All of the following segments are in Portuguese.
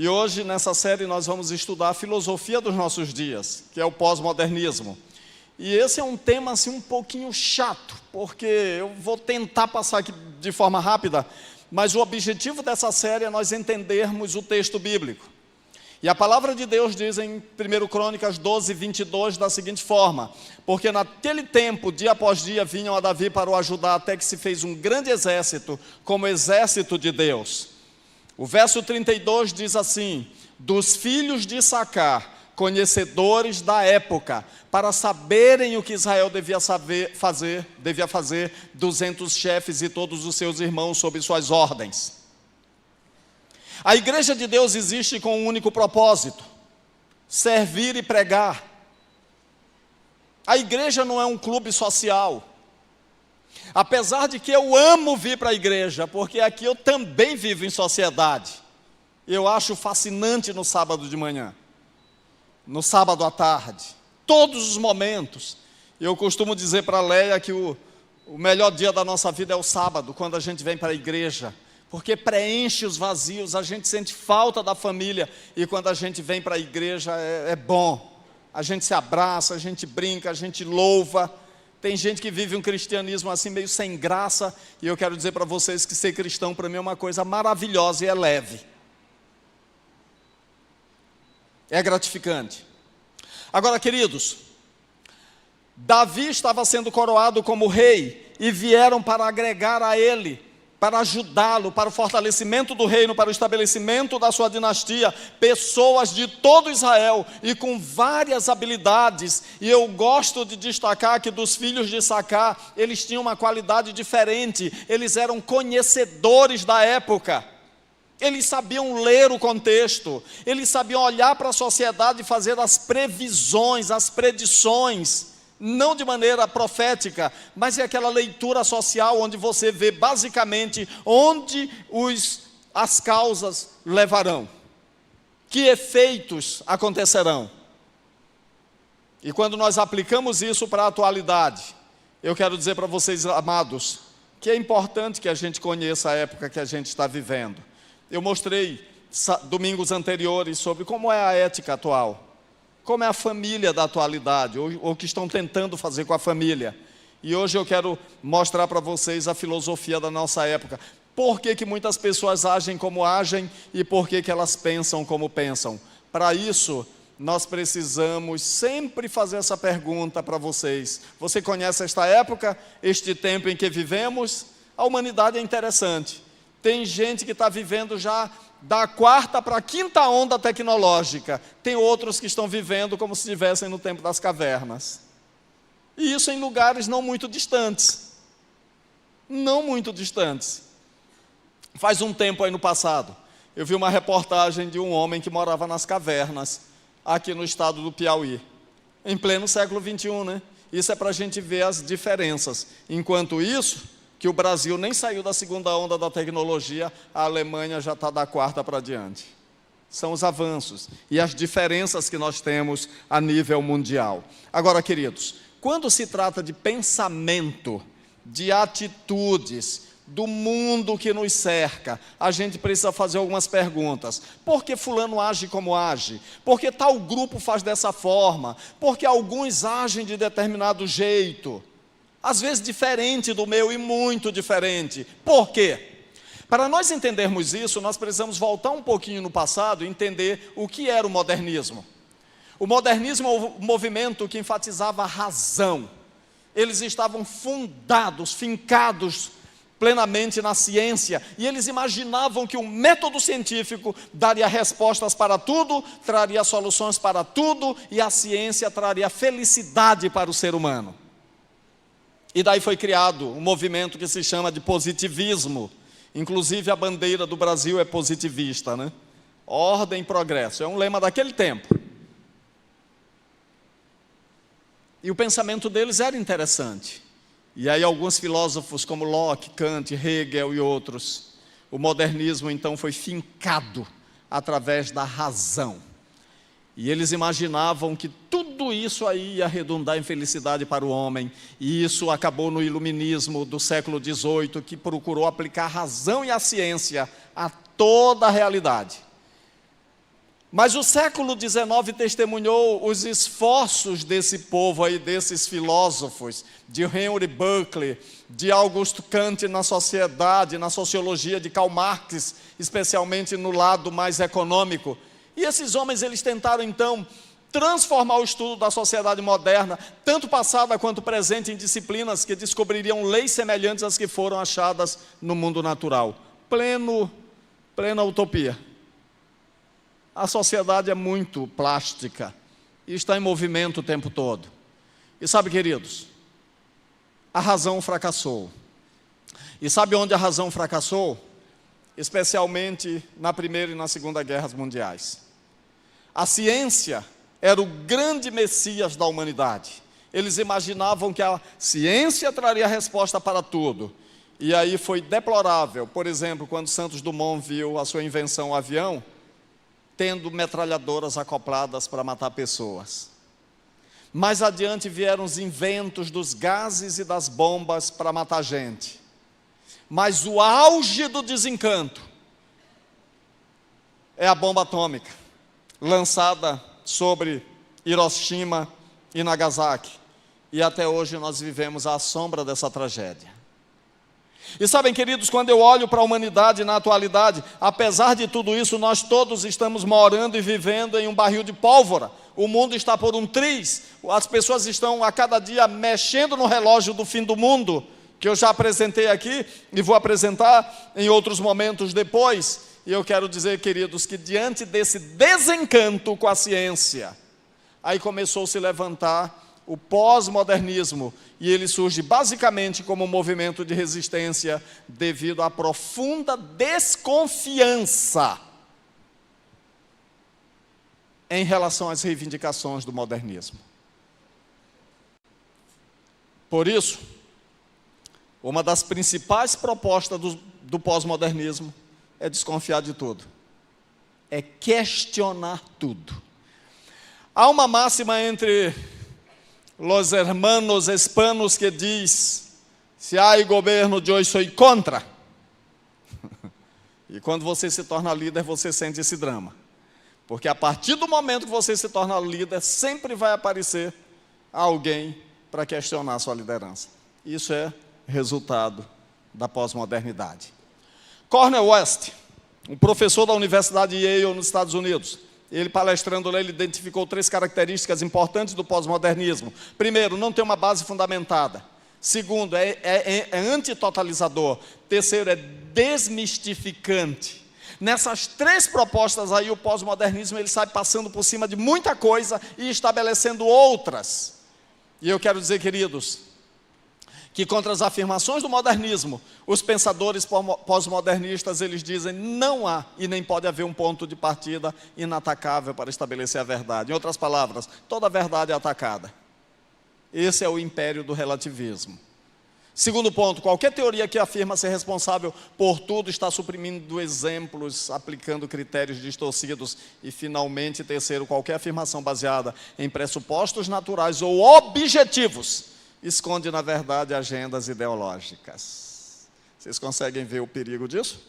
E hoje, nessa série, nós vamos estudar a filosofia dos nossos dias, que é o pós-modernismo. E esse é um tema assim, um pouquinho chato, porque eu vou tentar passar aqui de forma rápida, mas o objetivo dessa série é nós entendermos o texto bíblico. E a palavra de Deus diz em 1 Crônicas 12, 22, da seguinte forma: porque naquele tempo, dia após dia, vinham a Davi para o ajudar, até que se fez um grande exército, como exército de Deus. O verso 32 diz assim: dos filhos de Issacar, conhecedores da época, para saberem o que Israel devia fazer 200 chefes e todos os seus irmãos sob suas ordens. A igreja de Deus existe com um único propósito: servir e pregar. A igreja não é um clube social. Apesar de que eu amo vir para a igreja, porque aqui eu também vivo em sociedade. Eu acho fascinante no sábado de manhã, no sábado à tarde, todos os momentos. Eu costumo dizer para a Leia que o melhor dia da nossa vida é o sábado, quando a gente vem para a igreja, porque preenche os vazios, a gente sente falta da família, e quando a gente vem para a igreja é bom. A gente se abraça, a gente brinca, a gente louva. Tem gente que vive um cristianismo assim meio sem graça, e eu quero dizer para vocês que ser cristão para mim é uma coisa maravilhosa e é leve. É gratificante. Agora, queridos, Davi estava sendo coroado como rei, e vieram para agregar a ele, para ajudá-lo, para o fortalecimento do reino, para o estabelecimento da sua dinastia, pessoas de todo Israel, e com várias habilidades. E eu gosto de destacar que dos filhos de Issacar, eles tinham uma qualidade diferente. Eles eram conhecedores da época. Eles sabiam ler o contexto, eles sabiam olhar para a sociedade e fazer as previsões, as predições, não de maneira profética, mas é aquela leitura social onde você vê basicamente onde as causas levarão, que efeitos acontecerão. E quando nós aplicamos isso para a atualidade, eu quero dizer para vocês, amados, que é importante que a gente conheça a época que a gente está vivendo. Eu mostrei domingos anteriores sobre como é a ética atual, como é a família da atualidade, ou o que estão tentando fazer com a família. E hoje eu quero mostrar para vocês a filosofia da nossa época. Por que muitas pessoas agem como agem e por que elas pensam como pensam. Para isso, nós precisamos sempre fazer essa pergunta para vocês. Você conhece esta época, este tempo em que vivemos? A humanidade é interessante. Tem gente que está vivendo já da 4ª para a 5ª onda tecnológica. Tem outros que estão vivendo como se estivessem no tempo das cavernas. E isso em lugares não muito distantes. Não muito distantes. Faz um tempo aí no passado, eu vi uma reportagem de um homem que morava nas cavernas, aqui no estado do Piauí. Em pleno século XXI, né? Isso é para a gente ver as diferenças. Enquanto isso, que o Brasil nem saiu da 2ª onda da tecnologia, a Alemanha já está da 4ª para diante. São os avanços e as diferenças que nós temos a nível mundial. Agora, queridos, quando se trata de pensamento, de atitudes, do mundo que nos cerca, a gente precisa fazer algumas perguntas. Por que fulano age como age? Por que tal grupo faz dessa forma? Por que alguns agem de determinado jeito? Às vezes diferente do meu e muito diferente. Por quê? Para nós entendermos isso, nós precisamos voltar um pouquinho no passado e entender o que era o modernismo. O modernismo é um movimento que enfatizava a razão. Eles estavam fundados, fincados plenamente na ciência, e eles imaginavam que o método científico daria respostas para tudo, traria soluções para tudo, e a ciência traria felicidade para o ser humano. E daí foi criado um movimento que se chama de positivismo. Inclusive a bandeira do Brasil é positivista, né? Ordem e progresso, é um lema daquele tempo. E o pensamento deles era interessante. E aí alguns filósofos como Locke, Kant, Hegel e outros, o modernismo então foi fincado através da razão. E eles imaginavam que tudo isso aí ia redundar em felicidade para o homem. E isso acabou no iluminismo do século XVIII, que procurou aplicar a razão e a ciência a toda a realidade. Mas o século XIX testemunhou os esforços desse povo aí, desses filósofos, de Henry Berkeley, de Augusto Kant na sociedade, na sociologia, de Karl Marx, especialmente no lado mais econômico. E esses homens, eles tentaram então transformar o estudo da sociedade moderna, tanto passada quanto presente, em disciplinas que descobririam leis semelhantes às que foram achadas no mundo natural. Plena utopia. A sociedade é muito plástica e está em movimento o tempo todo. E sabe, queridos, a razão fracassou. E sabe onde a razão fracassou? Especialmente na Primeira e na Segunda Guerras Mundiais. A ciência era o grande messias da humanidade. Eles imaginavam que a ciência traria a resposta para tudo. E aí foi deplorável, por exemplo, quando Santos Dumont viu a sua invenção, o avião, tendo metralhadoras acopladas para matar pessoas. Mais adiante vieram os inventos dos gases e das bombas para matar gente. Mas o auge do desencanto é a bomba atômica, lançada sobre Hiroshima e Nagasaki. E até hoje nós vivemos à sombra dessa tragédia. E sabem, queridos, quando eu olho para a humanidade na atualidade, apesar de tudo isso, nós todos estamos morando e vivendo em um barril de pólvora. O mundo está por um triz, as pessoas estão a cada dia mexendo no relógio do fim do mundo, que eu já apresentei aqui e vou apresentar em outros momentos depois. E eu quero dizer, queridos, que diante desse desencanto com a ciência, aí começou a se levantar o pós-modernismo, e ele surge basicamente como um movimento de resistência devido à profunda desconfiança em relação às reivindicações do modernismo. Por isso, uma das principais propostas do pós-modernismo é desconfiar de tudo, é questionar tudo. Há uma máxima entre los hermanos hispanos que diz: se há governo, eu sou contra. E quando você se torna líder, você sente esse drama, porque a partir do momento que você se torna líder, sempre vai aparecer alguém para questionar a sua liderança. Isso é resultado da pós-modernidade. Cornel West, um professor da Universidade de Yale, nos Estados Unidos, ele palestrando lá, ele identificou 3 características importantes do pós-modernismo. Primeiro, não tem uma base fundamentada. Segundo, é antitotalizador. Terceiro, é desmistificante. Nessas 3 propostas aí, o pós-modernismo ele sai passando por cima de muita coisa e estabelecendo outras. E eu quero dizer, queridos, que contra as afirmações do modernismo, os pensadores pós-modernistas, eles dizem, não há e nem pode haver um ponto de partida inatacável para estabelecer a verdade. Em outras palavras, toda verdade é atacada. Esse é o império do relativismo. Segundo ponto, qualquer teoria que afirma ser responsável por tudo está suprimindo exemplos, aplicando critérios distorcidos. E finalmente, terceiro, qualquer afirmação baseada em pressupostos naturais ou objetivos esconde, na verdade, agendas ideológicas. Vocês conseguem ver o perigo disso?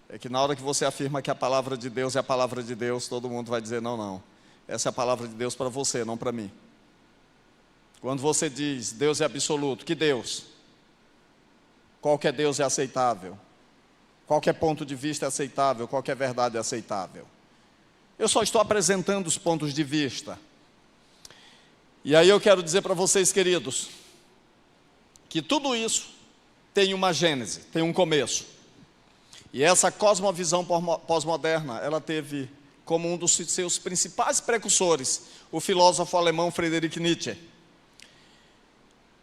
É que na hora que você afirma que a palavra de Deus é a palavra de Deus, todo mundo vai dizer, não, essa é a palavra de Deus para você, não para mim. Quando você diz, Deus é absoluto, que Deus? Qualquer Deus é aceitável. Qualquer ponto de vista é aceitável, qualquer verdade é aceitável. Eu só estou apresentando os pontos de vista. E aí eu quero dizer para vocês, queridos, que tudo isso tem uma gênese, tem um começo. E essa cosmovisão pós-moderna, ela teve como um dos seus principais precursores o filósofo alemão Friedrich Nietzsche.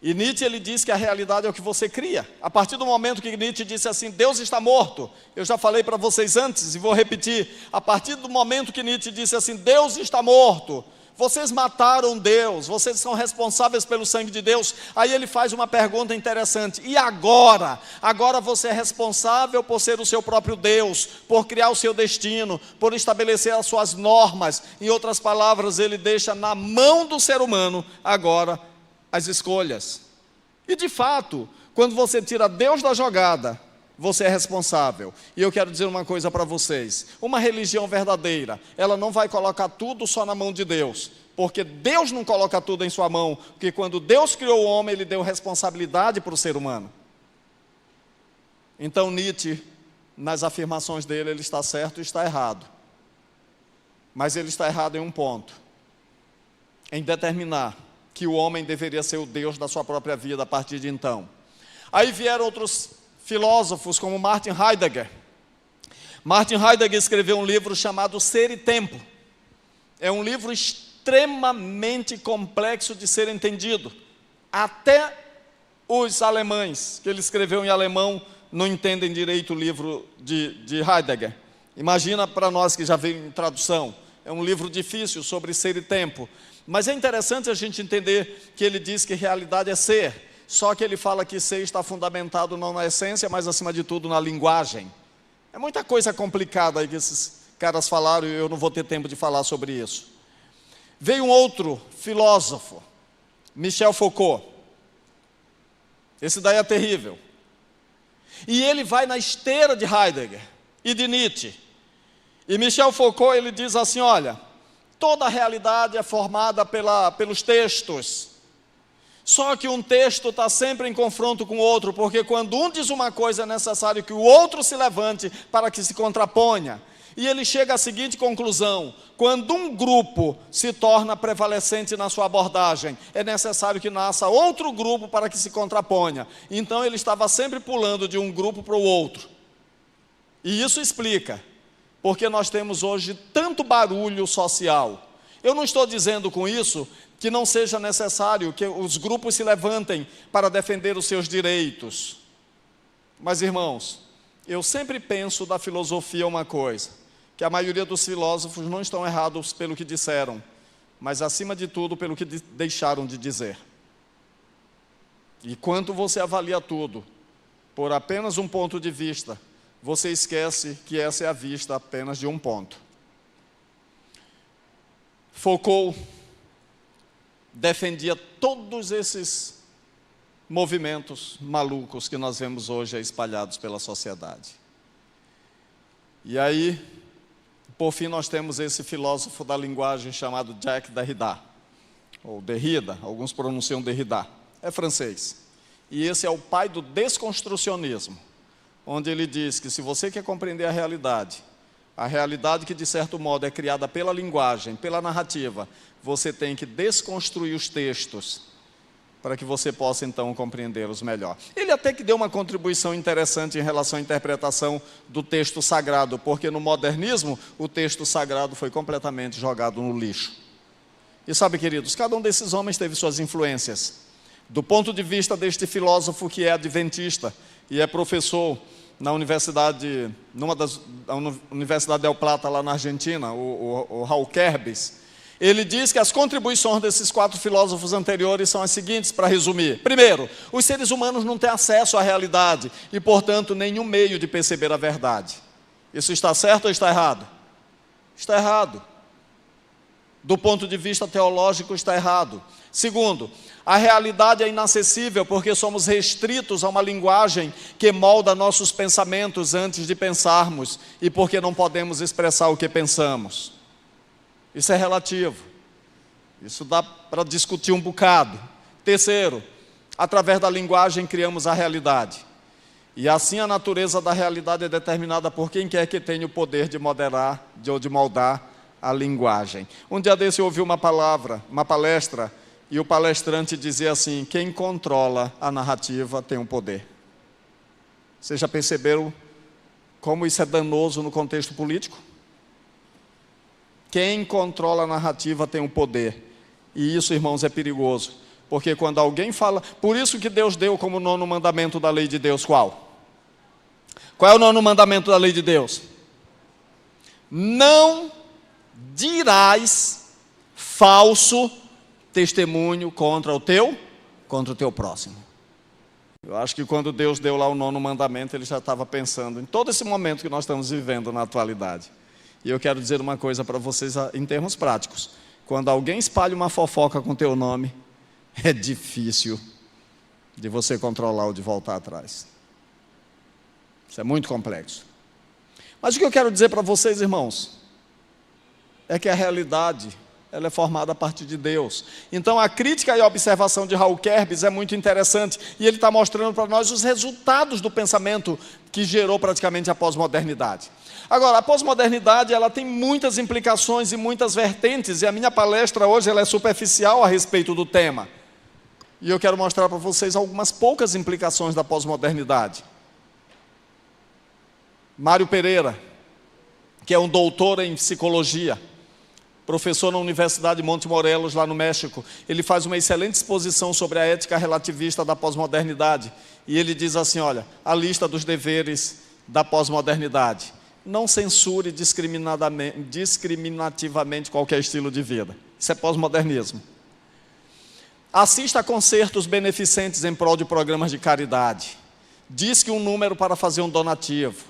E Nietzsche, ele diz que a realidade é o que você cria. A partir do momento que Nietzsche disse assim, Deus está morto, eu já falei para vocês antes e vou repetir, a partir do momento que Nietzsche disse assim, Deus está morto, vocês mataram Deus, vocês são responsáveis pelo sangue de Deus. Aí ele faz uma pergunta interessante, e agora? Agora você é responsável por ser o seu próprio Deus, por criar o seu destino, por estabelecer as suas normas. Em outras palavras, ele deixa na mão do ser humano agora as escolhas. E de fato, quando você tira Deus da jogada você é responsável. E eu quero dizer uma coisa para vocês: uma religião verdadeira, ela não vai colocar tudo só na mão de Deus, porque Deus não coloca tudo em sua mão, porque quando Deus criou o homem, Ele deu responsabilidade para o ser humano. Então Nietzsche, nas afirmações dele, ele está certo e está errado. Mas ele está errado em um ponto: em determinar que o homem deveria ser o Deus da sua própria vida a partir de então. Aí vieram outros filósofos como Martin Heidegger. Martin Heidegger escreveu um livro chamado Ser e Tempo. É um livro extremamente complexo de ser entendido. Até os alemães, que ele escreveu em alemão, não entendem direito o livro de Heidegger. Imagina para nós que já veio em tradução. É um livro difícil sobre ser e tempo. Mas é interessante a gente entender que ele diz que realidade é ser. Só que ele fala que ser está fundamentado não na essência, mas acima de tudo na linguagem. É muita coisa complicada aí que esses caras falaram e eu não vou ter tempo de falar sobre isso. Veio um outro filósofo, Michel Foucault. Esse daí é terrível. E ele vai na esteira de Heidegger e de Nietzsche. E Michel Foucault, ele diz assim: olha, toda a realidade é formada pelos textos. Só que um texto está sempre em confronto com o outro, porque quando um diz uma coisa é necessário que o outro se levante para que se contraponha. E ele chega à seguinte conclusão: quando um grupo se torna prevalecente na sua abordagem, é necessário que nasça outro grupo para que se contraponha. Então ele estava sempre pulando de um grupo para o outro. E isso explica porque nós temos hoje tanto barulho social. Eu não estou dizendo com isso que não seja necessário que os grupos se levantem para defender os seus direitos. Mas, irmãos, eu sempre penso da filosofia uma coisa: que a maioria dos filósofos não estão errados pelo que disseram, mas acima de tudo pelo que deixaram de dizer. E quando você avalia tudo por apenas um ponto de vista, você esquece que essa é a vista apenas de um ponto. Foucault defendia todos esses movimentos malucos que nós vemos hoje espalhados pela sociedade. E aí, por fim, nós temos esse filósofo da linguagem chamado Jacques Derrida, ou Derrida, alguns pronunciam Derrida, é francês. E esse é o pai do desconstrucionismo, onde ele diz que se você quer compreender a realidade que de certo modo é criada pela linguagem, pela narrativa, você tem que desconstruir os textos, para que você possa então compreendê-los melhor. Ele até que deu uma contribuição interessante em relação à interpretação do texto sagrado, porque no modernismo o texto sagrado foi completamente jogado no lixo. E sabe, queridos, cada um desses homens teve suas influências. Do ponto de vista deste filósofo que é adventista e é professor na universidade, a Universidade del Plata lá na Argentina, o Raul Kerbes, ele diz que as contribuições desses 4 filósofos anteriores são as seguintes, para resumir. Primeiro, os seres humanos não têm acesso à realidade e, portanto, nenhum meio de perceber a verdade. Isso está certo ou está errado? Está errado. Do ponto de vista teológico, está errado. Segundo, a realidade é inacessível porque somos restritos a uma linguagem que molda nossos pensamentos antes de pensarmos e porque não podemos expressar o que pensamos. Isso é relativo. Isso dá para discutir um bocado. Terceiro, através da linguagem criamos a realidade. E assim a natureza da realidade é determinada por quem quer que tenha o poder de moderar ou de moldar a linguagem. Um dia desse eu ouvi uma palestra, e o palestrante dizia assim: quem controla a narrativa tem o poder. Vocês já perceberam como isso é danoso no contexto político? Quem controla a narrativa tem o poder. E isso, irmãos, é perigoso. Porque quando alguém fala... Por isso que Deus deu como 9º mandamento da lei de Deus, qual? Qual é o 9º mandamento da lei de Deus? Não dirás falso testemunho contra o teu próximo. Eu acho que quando Deus deu lá o 9º mandamento, Ele já estava pensando em todo esse momento que nós estamos vivendo na atualidade. E eu quero dizer uma coisa para vocês em termos práticos: quando alguém espalha uma fofoca com teu nome, é difícil de você controlar ou de voltar atrás. Isso é muito complexo. Mas o que eu quero dizer para vocês, irmãos, é que a realidade, ela é formada a partir de Deus. Então a crítica e a observação de Raul Kerbis é muito interessante, e ele está mostrando para nós os resultados do pensamento que gerou praticamente a pós-modernidade. Agora, a pós-modernidade, ela tem muitas implicações e muitas vertentes, e a minha palestra hoje ela é superficial a respeito do tema. E eu quero mostrar para vocês algumas poucas implicações da pós-modernidade. Mário Pereira, que é um doutor em psicologia, professor na Universidade de Monte Morelos, lá no México, ele faz uma excelente exposição sobre a ética relativista da pós-modernidade. E ele diz assim, olha, a lista dos deveres da pós-modernidade. Não censure discriminativamente qualquer estilo de vida. Isso é pós-modernismo. Assista a concertos beneficentes em prol de programas de caridade. Disque um número para fazer um donativo.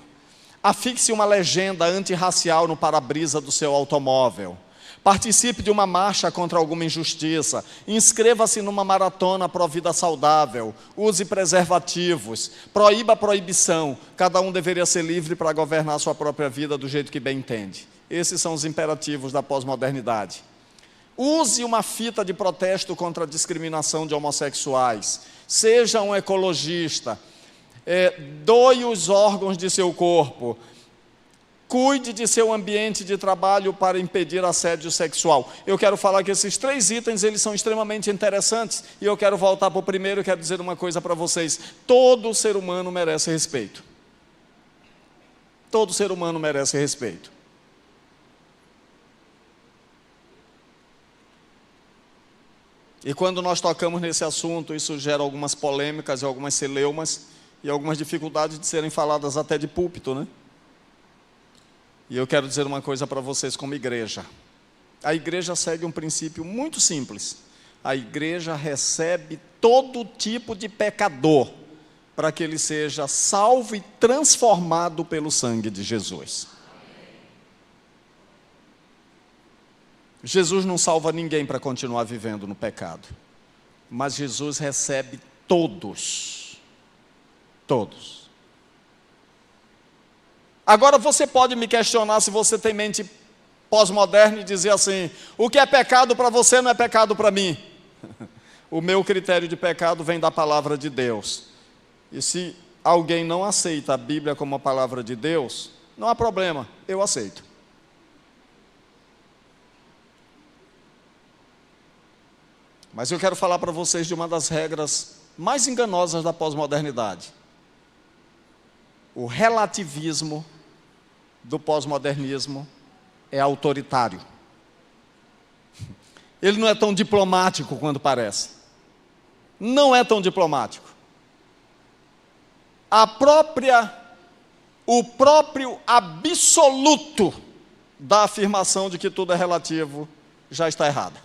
Afixe uma legenda antirracial no para-brisa do seu automóvel. Participe de uma marcha contra alguma injustiça. Inscreva-se numa maratona pró-vida saudável. Use preservativos. Proíba a proibição. Cada um deveria ser livre para governar a sua própria vida do jeito que bem entende. Esses são os imperativos da pós-modernidade. Use uma fita de protesto contra a discriminação de homossexuais. Seja um ecologista. Doe os órgãos de seu corpo. Cuide de seu ambiente de trabalho para impedir assédio sexual. Eu quero falar que esses 3 itens, eles são extremamente interessantes. E eu quero voltar para o primeiro e quero dizer uma coisa para vocês. Todo ser humano merece respeito. Todo ser humano merece respeito. E quando nós tocamos nesse assunto, isso gera algumas polêmicas e algumas celeumas e algumas dificuldades de serem faladas até de púlpito, né? E eu quero dizer uma coisa para vocês como igreja. A igreja segue um princípio muito simples. A igreja recebe todo tipo de pecador para que ele seja salvo e transformado pelo sangue de Jesus. Jesus não salva ninguém para continuar vivendo no pecado. Mas Jesus recebe todos. Todos. Agora você pode me questionar se você tem mente pós-moderna e dizer assim, o que é pecado para você não é pecado para mim. O meu critério de pecado vem da palavra de Deus. E se alguém não aceita a Bíblia como a palavra de Deus, não há problema, eu aceito. Mas eu quero falar para vocês de uma das regras mais enganosas da pós-modernidade. O relativismo do pós-modernismo é autoritário. Ele não é tão diplomático quanto parece. Não é tão diplomático. O próprio absoluto da afirmação de que tudo é relativo já está errado.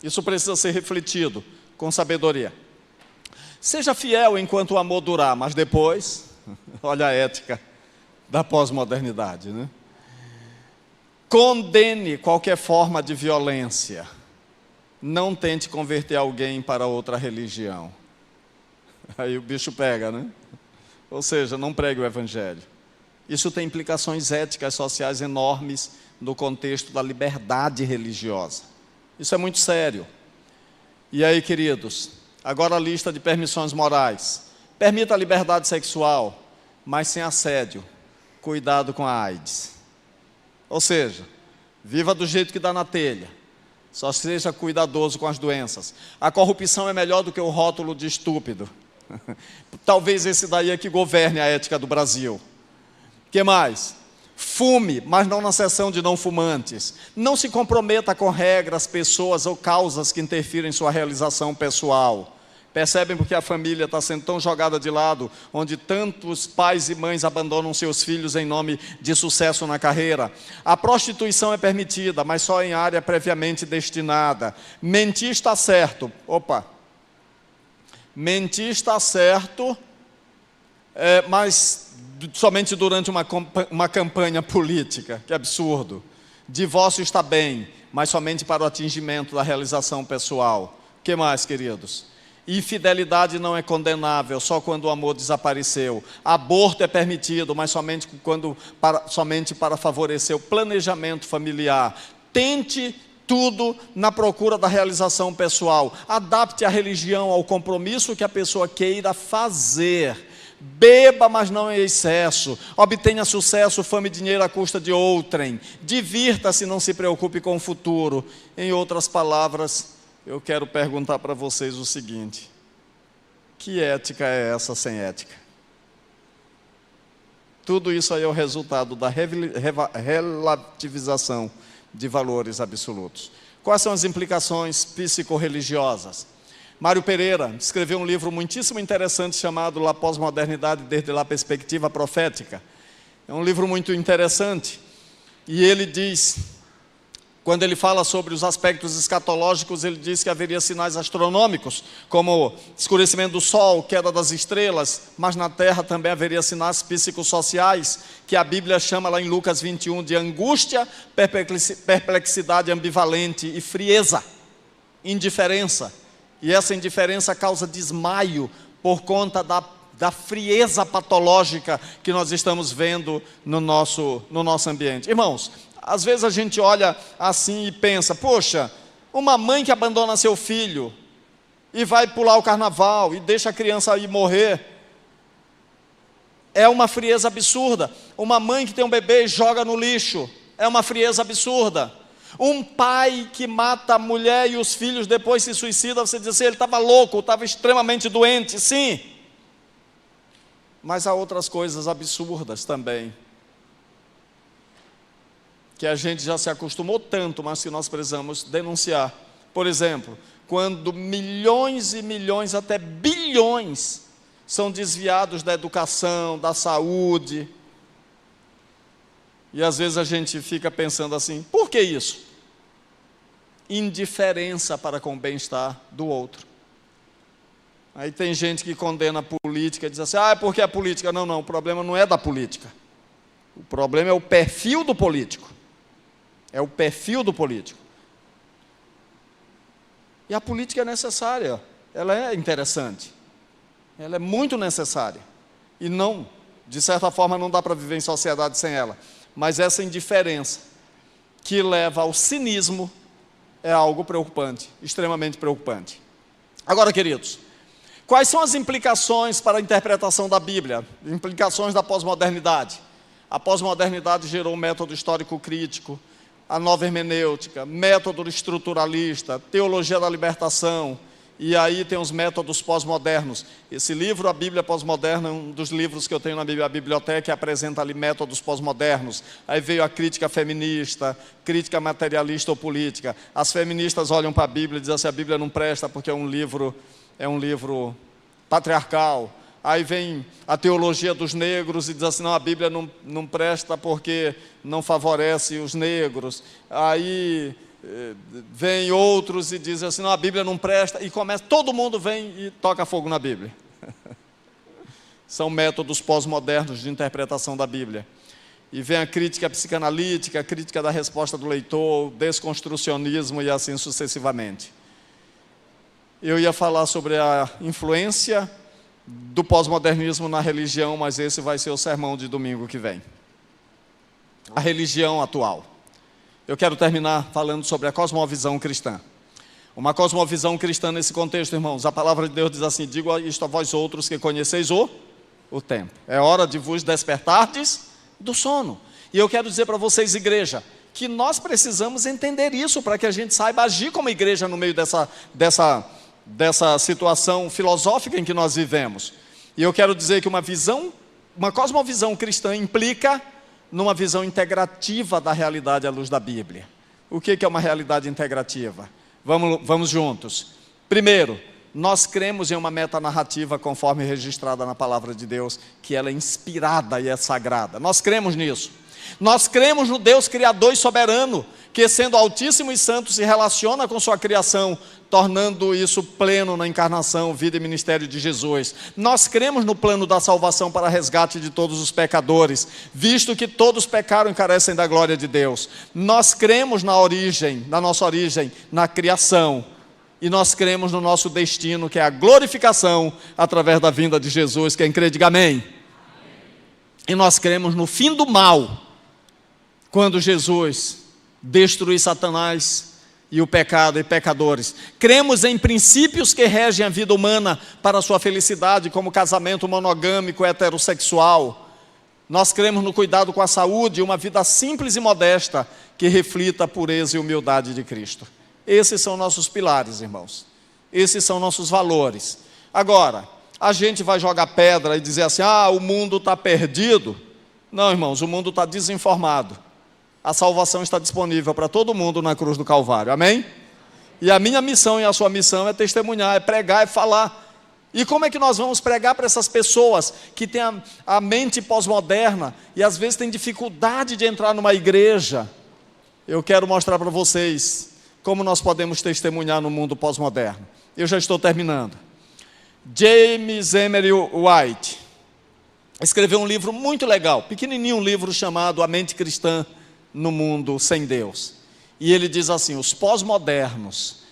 Isso precisa ser refletido com sabedoria. Seja fiel enquanto o amor durar, mas depois, olha a ética da pós-modernidade, né? Condene qualquer forma de violência. Não tente converter alguém para outra religião. Aí o bicho pega, né? Ou seja, não pregue o evangelho. Isso tem implicações éticas, sociais enormes no contexto da liberdade religiosa. Isso é muito sério. E aí, queridos, agora a lista de permissões morais. Permita a liberdade sexual, mas sem assédio. Cuidado com a AIDS. Ou seja, viva do jeito que dá na telha. Só seja cuidadoso com as doenças. A corrupção é melhor do que o rótulo de estúpido. Talvez esse daí é que governe a ética do Brasil. O que mais? Fume, mas não na seção de não fumantes. Não se comprometa com regras, pessoas ou causas que interfiram em sua realização pessoal. Percebem porque a família está sendo tão jogada de lado, onde tantos pais e mães abandonam seus filhos em nome de sucesso na carreira. A prostituição é permitida, mas só em área previamente destinada. Mentir está certo. Mentir está certo, mas somente durante uma campanha política. Que absurdo. Divórcio está bem, mas somente para o atingimento da realização pessoal. O que mais, queridos? Infidelidade não é condenável, só quando o amor desapareceu. Aborto é permitido, mas somente para favorecer o planejamento familiar. Tente tudo na procura da realização pessoal. Adapte a religião ao compromisso que a pessoa queira fazer. Beba, mas não em excesso. Obtenha sucesso, fama e dinheiro à custa de outrem. Divirta-se, não se preocupe com o futuro. Em outras palavras, eu quero perguntar para vocês o seguinte: que ética é essa sem ética? Tudo isso aí é o resultado da relativização de valores absolutos. Quais são as implicações psicorreligiosas? Mário Pereira escreveu um livro muitíssimo interessante chamado La Pós-Modernidade desde la Perspectiva Profética. É um livro muito interessante, e ele diz, quando ele fala sobre os aspectos escatológicos, ele diz que haveria sinais astronômicos, como escurecimento do sol, queda das estrelas, mas na terra também haveria sinais psicossociais, que a Bíblia chama lá em Lucas 21 de angústia, perplexidade ambivalente e frieza, indiferença. E essa indiferença causa desmaio por conta da frieza patológica que nós estamos vendo no nosso ambiente. Irmãos, às vezes a gente olha assim e pensa, poxa, uma mãe que abandona seu filho e vai pular o carnaval e deixa a criança aí morrer, é uma frieza absurda. Uma mãe que tem um bebê e joga no lixo, é uma frieza absurda. Um pai que mata a mulher e os filhos, depois se suicida, você diz assim, ele estava louco, estava extremamente doente, sim. Mas há outras coisas absurdas também, que a gente já se acostumou tanto, mas que nós precisamos denunciar. Por exemplo, quando milhões e milhões, até bilhões, são desviados da educação, da saúde. E às vezes a gente fica pensando assim, por que isso? Indiferença para com o bem-estar do outro. Aí tem gente que condena a política e diz assim, é porque a política. Não, o problema não é da política. O problema é o perfil do político. É o perfil do político. E a política é necessária, ela é interessante, ela é muito necessária. E não, de certa forma, não dá para viver em sociedade sem ela. Mas essa indiferença que leva ao cinismo é algo preocupante, extremamente preocupante. Agora, queridos, quais são as implicações para a interpretação da Bíblia? Implicações da pós-modernidade. A pós-modernidade gerou um método histórico crítico, a nova hermenêutica, método estruturalista, teologia da libertação, e aí tem os métodos pós-modernos. Esse livro, A Bíblia Pós-Moderna, é um dos livros que eu tenho na biblioteca, que apresenta ali métodos pós-modernos. Aí veio a crítica feminista, crítica materialista ou política. As feministas olham para a Bíblia e dizem assim, a Bíblia não presta porque é um livro patriarcal. Aí vem a teologia dos negros e diz assim, não, a Bíblia não presta porque não favorece os negros. Aí vem outros e dizem assim, não, a Bíblia não presta, e todo mundo vem e toca fogo na Bíblia. São métodos pós-modernos de interpretação da Bíblia. E vem a crítica psicanalítica, a crítica da resposta do leitor, o desconstrucionismo e assim sucessivamente. Eu ia falar sobre a influência do pós-modernismo na religião, mas esse vai ser o sermão de domingo que vem. A religião atual. Eu quero terminar falando sobre a cosmovisão cristã. Uma cosmovisão cristã nesse contexto, irmãos. A palavra de Deus diz assim, digo isto a vós outros que conheceis o tempo. É hora de vos despertardes do sono. E eu quero dizer para vocês, igreja, que nós precisamos entender isso para que a gente saiba agir como igreja no meio dessa situação filosófica em que nós vivemos. E eu quero dizer que uma cosmovisão cristã implica numa visão integrativa da realidade à luz da Bíblia. O que é uma realidade integrativa? Vamos juntos. Primeiro, nós cremos em uma metanarrativa conforme registrada na palavra de Deus, que ela é inspirada e é sagrada. Nós cremos nisso. Nós cremos no Deus Criador e soberano, que sendo Altíssimo e Santo se relaciona com sua criação, tornando isso pleno na encarnação, vida e ministério de Jesus. Nós cremos no plano da salvação para resgate de todos os pecadores, visto que todos pecaram e carecem da glória de Deus. Nós cremos na nossa origem, na criação, E nós cremos no nosso destino, que é a glorificação através da vinda de Jesus. Quem crê, diga amém. E nós cremos no fim do mal, quando Jesus destruir Satanás e o pecado e pecadores. Cremos em princípios que regem a vida humana para a sua felicidade, como casamento monogâmico heterossexual. Nós cremos no cuidado com a saúde, uma vida simples e modesta que reflita a pureza e humildade de Cristo. Esses são nossos pilares, irmãos. Esses são nossos valores. Agora, a gente vai jogar pedra e dizer assim, o mundo está perdido. Não, irmãos, o mundo está desinformado. A salvação está disponível para todo mundo na cruz do Calvário, amém? E a minha missão e a sua missão é testemunhar, é pregar, é falar. E como é que nós vamos pregar para essas pessoas que têm a mente pós-moderna e às vezes têm dificuldade de entrar numa igreja? Eu quero mostrar para vocês como nós podemos testemunhar no mundo pós-moderno. Eu já estou terminando. James Emery White escreveu um livro muito legal, pequenininho, um livro chamado A Mente Cristã no Mundo Sem Deus. E ele diz assim, os pós-modernos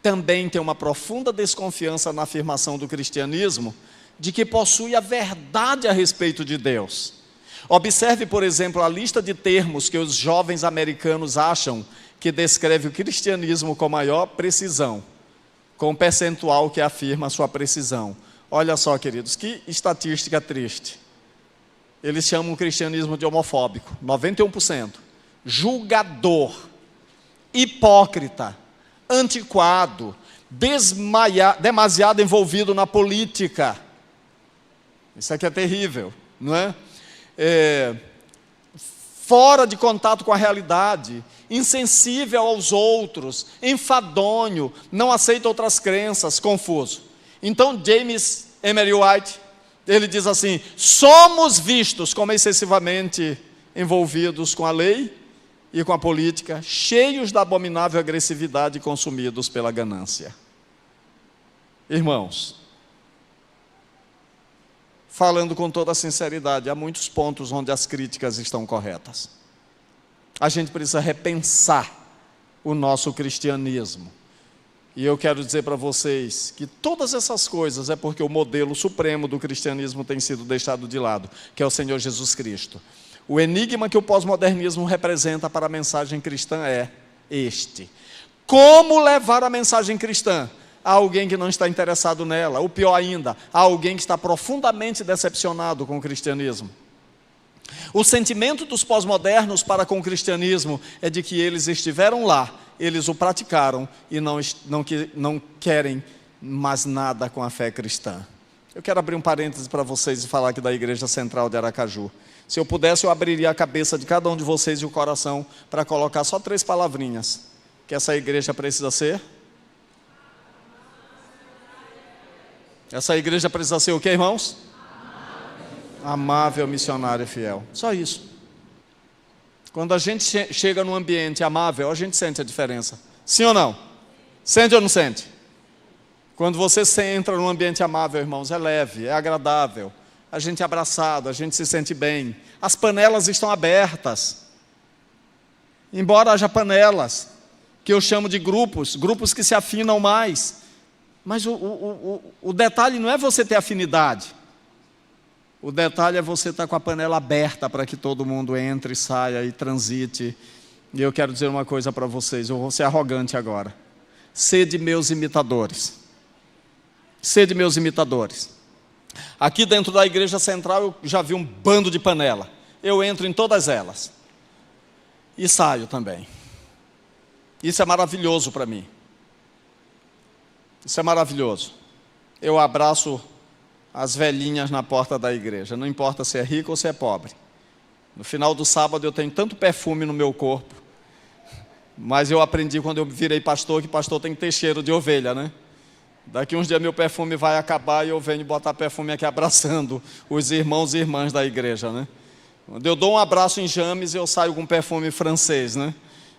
também têm uma profunda desconfiança na afirmação do cristianismo de que possui a verdade a respeito de Deus. Observe, por exemplo, a lista de termos que os jovens americanos acham que descreve o cristianismo com maior precisão, com um percentual que afirma a sua precisão. Olha só, queridos, que estatística triste. Eles chamam o cristianismo de homofóbico, 91%. Julgador, hipócrita, antiquado, demasiado envolvido na política. Isso aqui é terrível, não é? Fora de contato com a realidade, insensível aos outros, enfadonho, não aceita outras crenças, confuso. Então James Emery White, ele diz assim, somos vistos como excessivamente envolvidos com a lei e com a política, cheios da abominável agressividade e consumidos pela ganância. Irmãos, falando com toda a sinceridade, há muitos pontos onde as críticas estão corretas. A gente precisa repensar o nosso cristianismo. E eu quero dizer para vocês que todas essas coisas é porque o modelo supremo do cristianismo tem sido deixado de lado, que é o Senhor Jesus Cristo. O enigma que o pós-modernismo representa para a mensagem cristã é este. Como levar a mensagem cristã a alguém que não está interessado nela? Ou pior ainda, a alguém que está profundamente decepcionado com o cristianismo. O sentimento dos pós-modernos para com o cristianismo é de que eles estiveram lá, eles o praticaram e não querem mais nada com a fé cristã. Eu quero abrir um parêntese para vocês e falar aqui da Igreja Central de Aracaju. Se eu pudesse, eu abriria a cabeça de cada um de vocês e o coração para colocar só 3 palavrinhas que essa igreja precisa ser. Essa igreja precisa ser o quê, irmãos? Amável, missionário e fiel. Só isso. Quando a gente chega num ambiente amável, a gente sente a diferença. Sim ou não? Sente ou não sente? Quando você entra num ambiente amável, irmãos, é leve, é agradável. A gente é abraçado, a gente se sente bem. As panelas estão abertas. Embora haja panelas, que eu chamo de grupos que se afinam mais. Mas o detalhe não é você ter afinidade. O detalhe é você estar com a panela aberta para que todo mundo entre, saia e transite. E eu quero dizer uma coisa para vocês, eu vou ser arrogante agora. Sede meus imitadores. Sede meus imitadores. Aqui dentro da Igreja Central eu já vi um bando de panela. Eu entro em todas elas. E saio também. Isso é maravilhoso para mim. Isso é maravilhoso. Eu abraço as velhinhas na porta da igreja, não importa se é rico ou se é pobre. No final do sábado eu tenho tanto perfume no meu corpo, mas eu aprendi quando eu virei pastor que pastor tem que ter cheiro de ovelha, né? Daqui uns dias meu perfume vai acabar e eu venho botar perfume aqui abraçando os irmãos e irmãs da igreja, né? Quando eu dou um abraço em James, eu saio com perfume francês, né?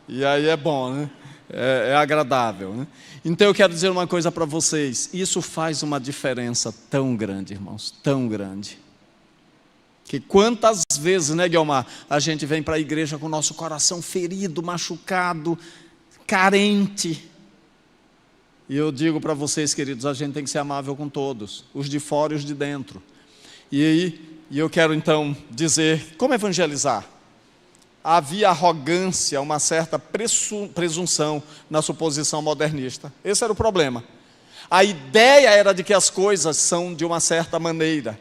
E aí é bom, né? É agradável, né? Então eu quero dizer uma coisa para vocês, isso faz uma diferença tão grande, irmãos, tão grande, que quantas vezes, né, Guilmar, a gente vem para a igreja com o nosso coração ferido, machucado, carente, E eu digo para vocês, queridos, a gente tem que ser amável com todos, os de fora e os de dentro. E eu quero então dizer, como evangelizar? Havia arrogância, uma certa presunção na suposição modernista. Esse era o problema. A ideia era de que as coisas são de uma certa maneira.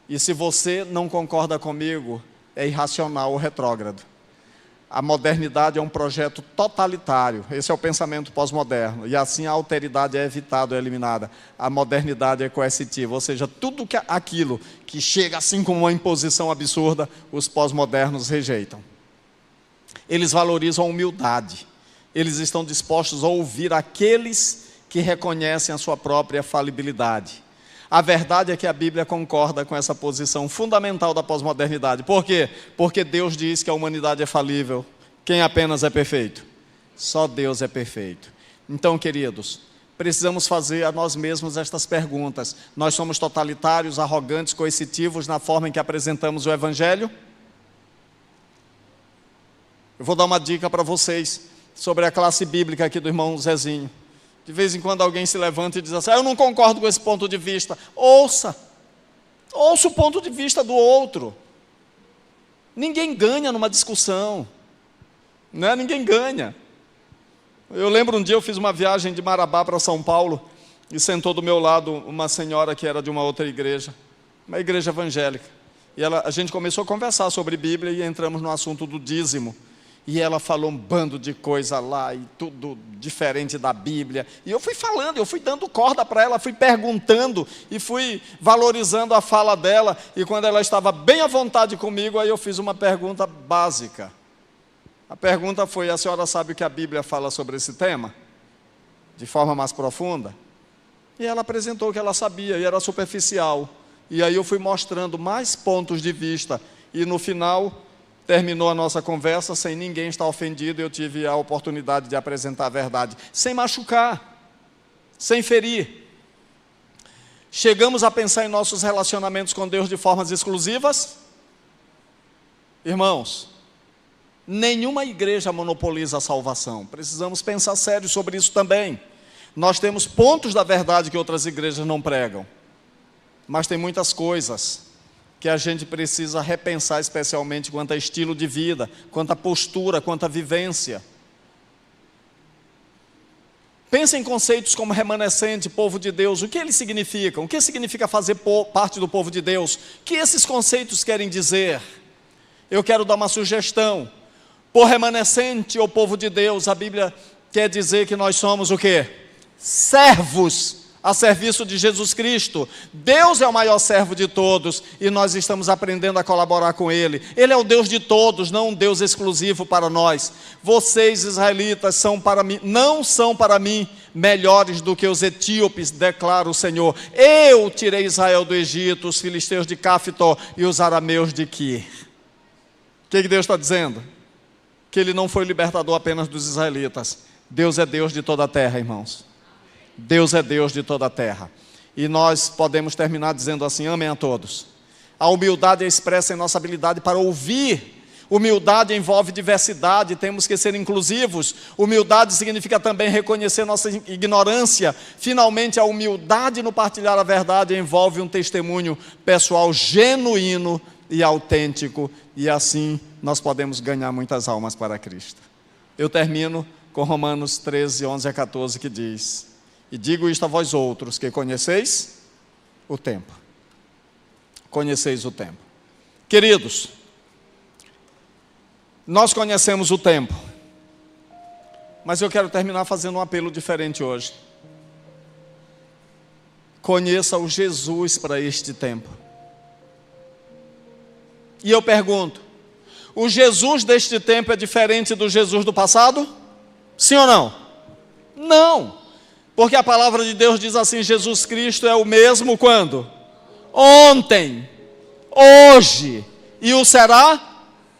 E se você não concorda comigo, é irracional ou retrógrado. A modernidade é um projeto totalitário. Esse é o pensamento pós-moderno. E assim a alteridade é evitada ou eliminada. A modernidade é coercitiva. Ou seja, tudo aquilo que chega assim como uma imposição absurda, os pós-modernos rejeitam. Eles valorizam a humildade. Eles estão dispostos a ouvir aqueles que reconhecem a sua própria falibilidade. A verdade é que a Bíblia concorda com essa posição fundamental da pós-modernidade. Por quê? Porque Deus diz que a humanidade é falível. Quem apenas é perfeito? Só Deus é perfeito. Então, queridos, precisamos fazer a nós mesmos estas perguntas. Nós somos totalitários, arrogantes, coercitivos na forma em que apresentamos o Evangelho? Eu vou dar uma dica para vocês sobre a classe bíblica aqui do irmão Zezinho. De vez em quando alguém se levanta e diz assim, eu não concordo com esse ponto de vista. Ouça o ponto de vista do outro. Ninguém ganha numa discussão, né? Ninguém ganha. Eu lembro um dia eu fiz uma viagem de Marabá para São Paulo e sentou do meu lado uma senhora que era de uma outra igreja, uma igreja evangélica. E a gente começou a conversar sobre Bíblia e entramos no assunto do dízimo. E ela falou um bando de coisa lá, e tudo diferente da Bíblia. E eu fui falando, eu fui dando corda para ela, fui perguntando, e fui valorizando a fala dela. E quando ela estava bem à vontade comigo, aí eu fiz uma pergunta básica. A pergunta foi, a senhora sabe o que a Bíblia fala sobre esse tema? De forma mais profunda? E ela apresentou o que ela sabia, e era superficial. E aí eu fui mostrando mais pontos de vista. E no final terminou a nossa conversa sem ninguém estar ofendido. Eu tive a oportunidade de apresentar a verdade, sem machucar, sem ferir. Chegamos a pensar em nossos relacionamentos com Deus de formas exclusivas? Irmãos, nenhuma igreja monopoliza a salvação. Precisamos pensar sério sobre isso também. Nós temos pontos da verdade que outras igrejas não pregam, mas tem muitas coisas que a gente precisa repensar, especialmente quanto a estilo de vida, quanto a postura, quanto a vivência. Pensa em conceitos como remanescente, povo de Deus. O que eles significam? O que significa fazer parte do povo de Deus? O que esses conceitos querem dizer? Eu quero dar uma sugestão. Por remanescente ou povo de Deus, a Bíblia quer dizer que nós somos o quê? Servos a serviço de Jesus Cristo. Deus é o maior servo de todos e nós estamos aprendendo a colaborar com Ele. Ele é o Deus de todos, não um Deus exclusivo para nós. Vocês, israelitas, não são para mim melhores do que os etíopes, declara o Senhor. Eu tirei Israel do Egito, os filisteus de Caftor e os arameus de Quir. O que Deus está dizendo? Que Ele não foi libertador apenas dos israelitas. Deus é Deus de toda a terra, irmãos. Deus é Deus de toda a terra. E nós podemos terminar dizendo assim, amém a todos. A humildade é expressa em nossa habilidade para ouvir. Humildade envolve diversidade, temos que ser inclusivos. Humildade significa também reconhecer nossa ignorância. Finalmente, a humildade no partilhar a verdade envolve um testemunho pessoal genuíno e autêntico. E assim nós podemos ganhar muitas almas para Cristo. Eu termino com Romanos 13, 11 a 14, que diz: e digo isto a vós outros, que conheceis o tempo. Conheceis o tempo. Queridos, nós conhecemos o tempo, mas eu quero terminar fazendo um apelo diferente hoje. Conheça o Jesus para este tempo. E eu pergunto, o Jesus deste tempo é diferente do Jesus do passado? Sim ou não? Não. Porque a palavra de Deus diz assim, Jesus Cristo é o mesmo quando? Ontem, hoje, e o será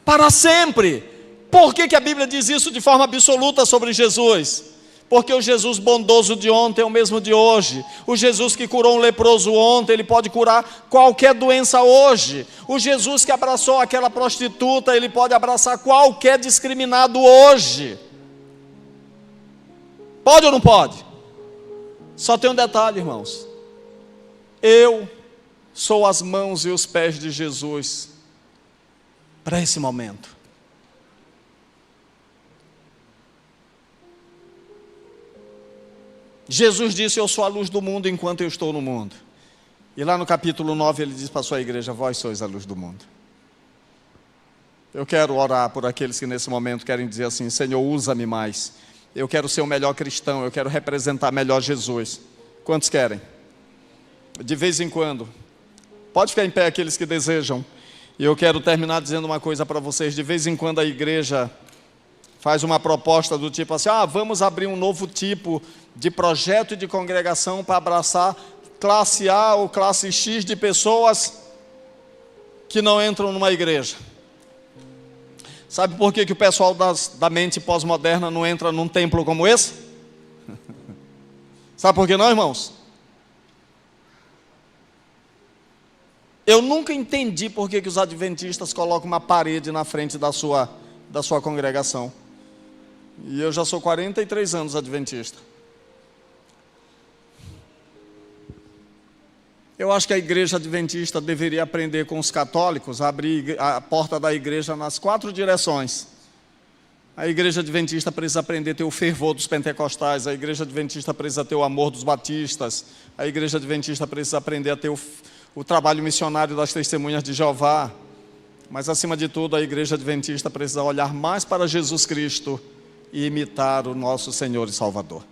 para sempre. Por que a Bíblia diz isso de forma absoluta sobre Jesus? Porque o Jesus bondoso de ontem é o mesmo de hoje. O Jesus que curou um leproso ontem, Ele pode curar qualquer doença hoje. O Jesus que abraçou aquela prostituta, Ele pode abraçar qualquer discriminado hoje. Pode ou não pode? Só tem um detalhe, irmãos. Eu sou as mãos e os pés de Jesus para esse momento. Jesus disse: eu sou a luz do mundo enquanto eu estou no mundo. E lá no capítulo 9 ele diz para a sua igreja: vós sois a luz do mundo. Eu quero orar por aqueles que nesse momento querem dizer assim: Senhor, usa-me mais. Eu quero ser o melhor cristão, eu quero representar melhor Jesus. Quantos querem? De vez em quando. Pode ficar em pé aqueles que desejam. E eu quero terminar dizendo uma coisa para vocês. De vez em quando a igreja faz uma proposta do tipo assim: vamos abrir um novo tipo de projeto e de congregação para abraçar classe A ou classe X de pessoas que não entram numa igreja. Sabe por que o pessoal da mente pós-moderna não entra num templo como esse? Sabe por que não, irmãos? Eu nunca entendi por que os adventistas colocam uma parede na frente da sua congregação. E eu já sou 43 anos adventista. Eu acho que a igreja adventista deveria aprender com os católicos a abrir a porta da igreja nas 4 direções. A igreja adventista precisa aprender a ter o fervor dos pentecostais, a igreja adventista precisa ter o amor dos batistas, a igreja adventista precisa aprender a ter o trabalho missionário das testemunhas de Jeová. Mas acima de tudo, a igreja adventista precisa olhar mais para Jesus Cristo e imitar o nosso Senhor e Salvador.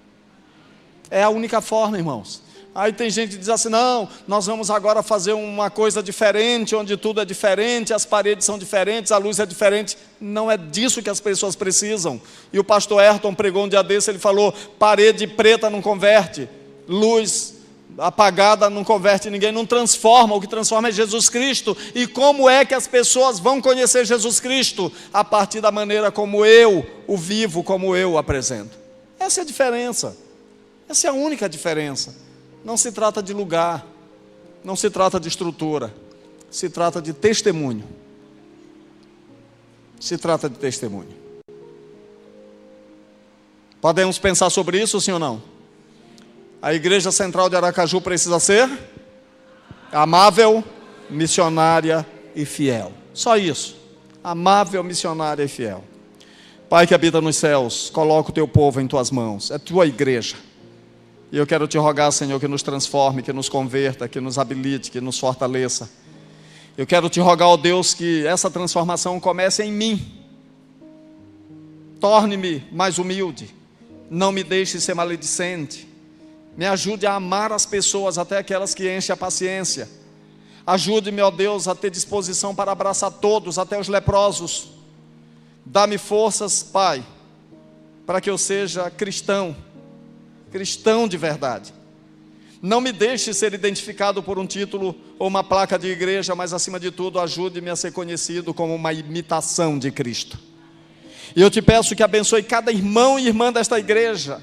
É a única forma, irmãos. Aí tem gente que diz assim: não, nós vamos agora fazer uma coisa diferente, onde tudo é diferente, as paredes são diferentes, a luz é diferente. Não é disso que as pessoas precisam. E o pastor Ayrton pregou um dia desse, ele falou: parede preta não converte, luz apagada não converte ninguém, não transforma. O que transforma é Jesus Cristo. E como é que as pessoas vão conhecer Jesus Cristo? A partir da maneira como eu o vivo, como eu o apresento. Essa é a diferença. Essa é a única diferença. Não se trata de lugar, não se trata de estrutura, se trata de testemunho. Se trata de testemunho. Podemos pensar sobre isso, sim ou não? A Igreja Central de Aracaju precisa ser amável, missionária e fiel. Só isso. Amável, missionária e fiel. Pai que habita nos céus, coloca o teu povo em tuas mãos. É tua igreja. E eu quero te rogar, Senhor, que nos transforme, que nos converta, que nos habilite, que nos fortaleça. Eu quero te rogar, ó Deus, que essa transformação comece em mim. Torne-me mais humilde. Não me deixe ser maledicente. Me ajude a amar as pessoas, até aquelas que enchem a paciência. Ajude-me, ó Deus, a ter disposição para abraçar todos, até os leprosos. Dá-me forças, Pai, para que eu seja cristão de verdade. Não me deixe ser identificado por um título ou uma placa de igreja, mas acima de tudo, ajude-me a ser conhecido como uma imitação de Cristo. E eu te peço que abençoe cada irmão e irmã desta igreja,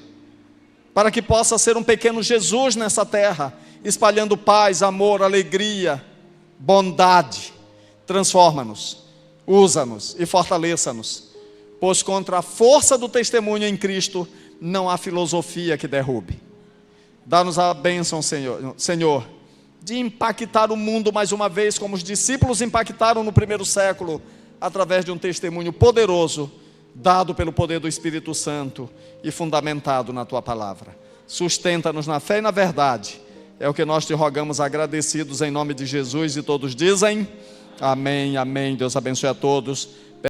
para que possa ser um pequeno Jesus nessa terra, espalhando paz, amor, alegria, bondade. Transforma-nos, usa-nos e fortaleça-nos, pois contra a força do testemunho em Cristo não há filosofia que derrube. Dá-nos a bênção, Senhor, de impactar o mundo mais uma vez, como os discípulos impactaram no primeiro século, através de um testemunho poderoso, dado pelo poder do Espírito Santo e fundamentado na Tua Palavra. Sustenta-nos na fé e na verdade. É o que nós te rogamos, agradecidos em nome de Jesus, e todos dizem amém, amém. Deus abençoe a todos.